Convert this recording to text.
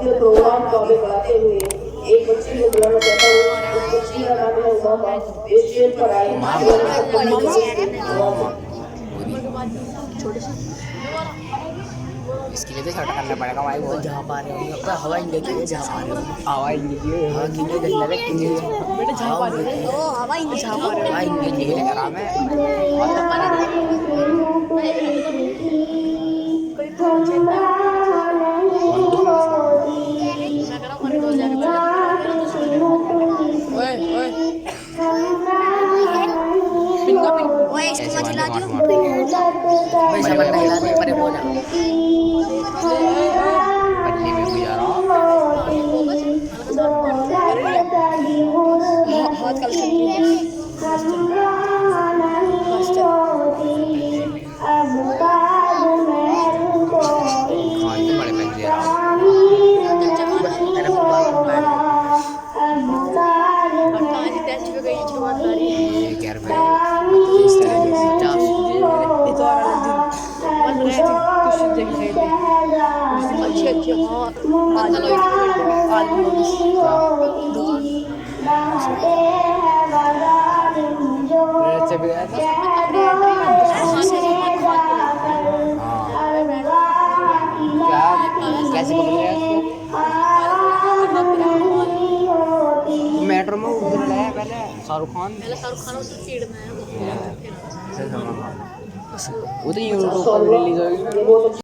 भक्ति प्रोग्राम को आगे बढ़ाते हुए एक बच्ची को बुलाना चाहता हूँ। उस बच्ची का नाम है उमा। वे स्टेज पर आई। इसके लिए तो छोटा करना पड़ेगा भाई। वो जहाँ पा रहे हो अपना हवा इंजॉय कीजिए, जहाँ पा रहे हो हवा इंजॉय कीजिए। हाँ कीजिए, गंदा लगे कीजिए बेटा, जहाँ पा रहे हो हवा इंजॉय, जहाँ पा रहे हो हवा इंजॉय कीजिए। आराम है और तो पानी ओए ओए पिंगा पिंग ओए इसको मत हिला दियो भाई, समझ नहीं हिला दे परे बोला पल्ली में भी जा रहा हाथ कल खान तो बड़े पैसे दे रहा कैसे मेट्रो में उधर है पहले शाहरुख खान उधर यूट्यूब पर रिलीज होगी।